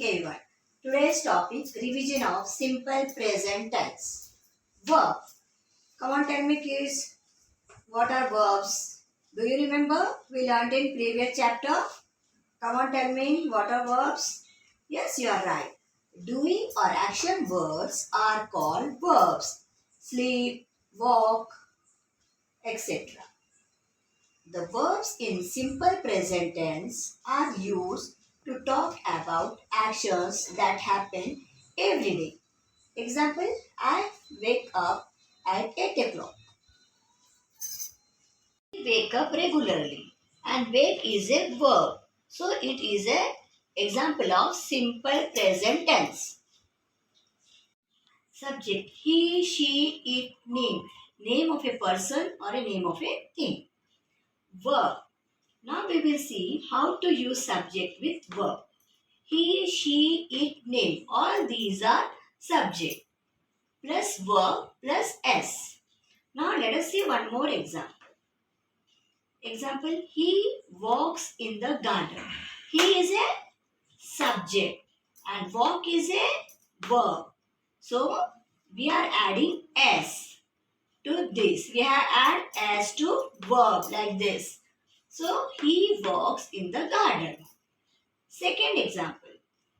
everyone. Today's topic revision of simple present tense. Verb. Come on, tell me, kids. What are verbs? Do you remember? We learned in previous chapter. Come on, tell me. What are verbs? Yes, you are right. Doing or action words are called verbs. Sleep, walk, etc. The verbs in simple present tense are used to talk about actions that happen every day. Example, I wake up at 8 o'clock. We wake up regularly and wake is a verb. So it is an example of simple present tense. Subject, he, she, it, name. Name of a person or a name of a thing. Verb. Now we will see how to use subject with verb. He, she, it, name. All these are subject plus verb plus s. Now let us see one more example. Example, he walks in the garden. He is a subject and walk is a verb. So we are adding s to this. We have add s to verb like this. So he walks in the garden. Second example,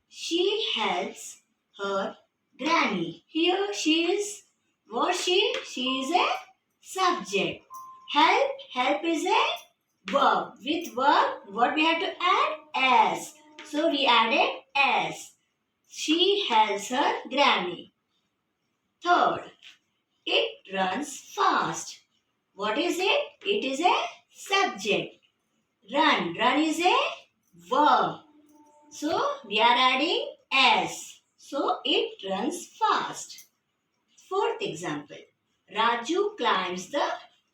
she helps her granny. Here she is, what she? She is a subject. Help is a verb. With verb, what we have to add? S. So we added S. She helps her granny. Third, it runs fast. What is it? It is a subject. Run is a verb. So we are adding S. So it runs fast. Fourth example. Raju climbs the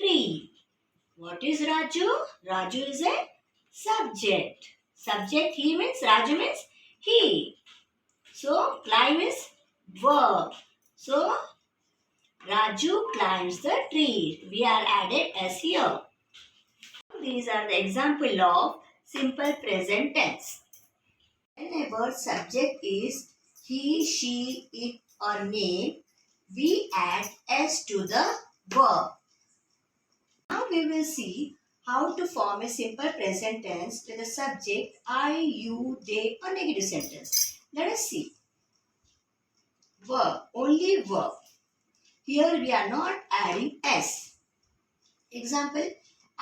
tree. What is Raju? Raju is a subject. Subject he means Raju means he. So climb is verb. So Raju climbs the tree. We are added S here. These are the example of simple present tense. Whenever subject is he, she, it or name, we add s to the verb. Now we will see how to form a simple present tense with the subject I, you, they or negative sentence. Let us see. Verb, only verb. Here we are not adding s. Example,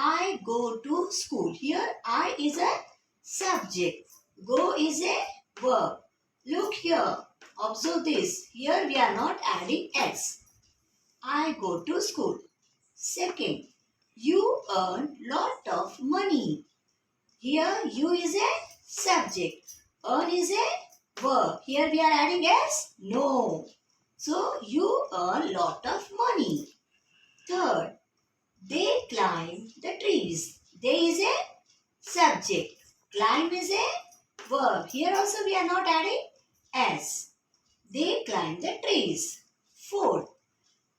I go to school. Here I is a subject. Go is a verb. Look here. Observe this. Here we are not adding s. I go to school. Second, you earn lot of money. Here you is a subject. Earn is a verb. Here we are adding s? No. So you earn lot of money. Third, they climb the trees. They is a subject. Climb is a verb. Here also we are not adding s. They climb the trees. Fourth,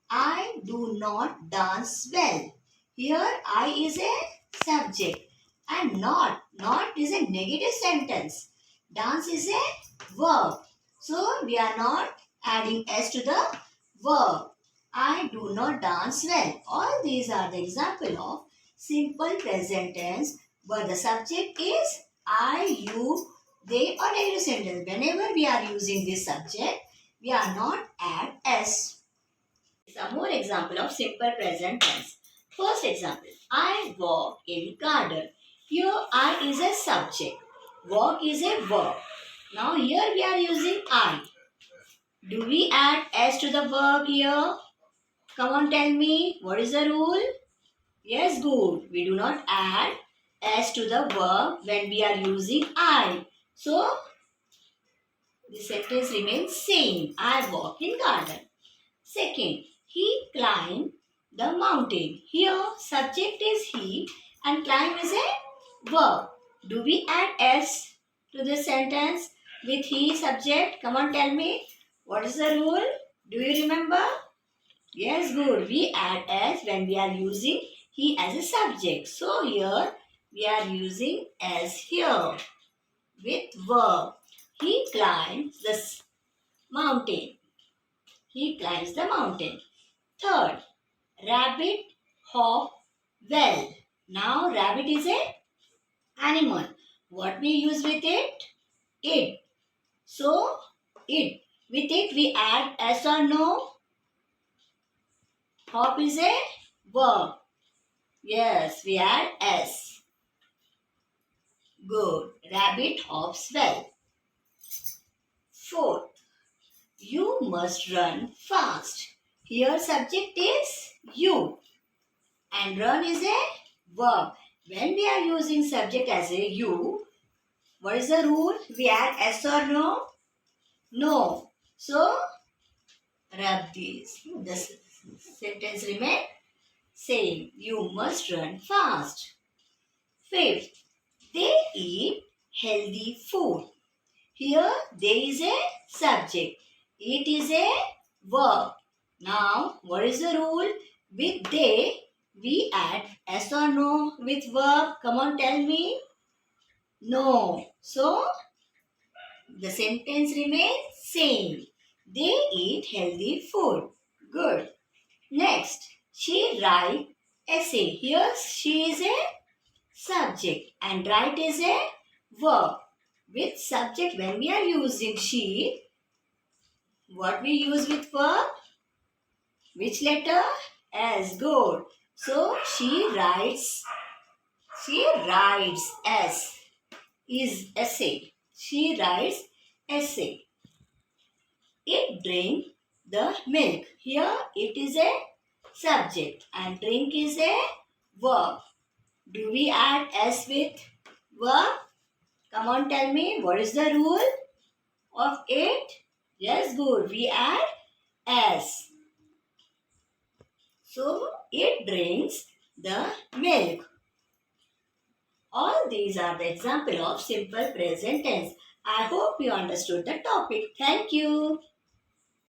I do not dance well. Here I is a subject and not is a negative sentence. Dance is a verb. So we are not adding s to the verb. I do not dance well. All these are the example of simple present tense where the subject is I, you, they or negative sentence. Whenever we are using this subject, we are not add s. Some more example of simple present tense. First example, I walk in garden. Here I is a subject. Walk is a verb. Now here we are using I. Do we add s to the verb here? Come on, tell me. What is the rule? Yes, good. We do not add s to the verb when we are using I. So, the sentence remains same. I walk in garden. Second, he climbed the mountain. Here, subject is he and climb is a verb. Do we add s to the sentence with he subject? Come on, tell me. What is the rule? Do you remember? Yes, good. We add s when we are using he as a subject. So here we are using s here with verb. He climbs the mountain. He climbs the mountain. Third, rabbit hop well. Now rabbit is a animal. What we use with it? It. So it. With it we add s or no? Hop is a verb. Yes, we add s. Good. Rabbit hops well. Fourth, you must run fast. Here subject is you and run is a verb. When we are using subject as a you, what is the rule? We add s or no? No. So, rub these. The sentence remain same. You must run fast. Fifth, they eat healthy food. Here, there is a subject. It is a verb. Now, what is the rule? With they, we add s or no with verb. Come on, tell me. No. So, the sentence remains same. They eat healthy food. Good. Next, she write essay. Here, she is a subject and write is a verb. With subject, when we are using she, what we use with verb? Which letter? S. Good. So, she writes S. Is essay. She writes essay. It drink the milk. Here it is a subject and drink is a verb. Do we add s with verb? Come on, tell me what is the rule of it? Yes, good. We add s. So it drinks the milk. All these are the example of simple present tense. I hope you understood the topic. Thank you.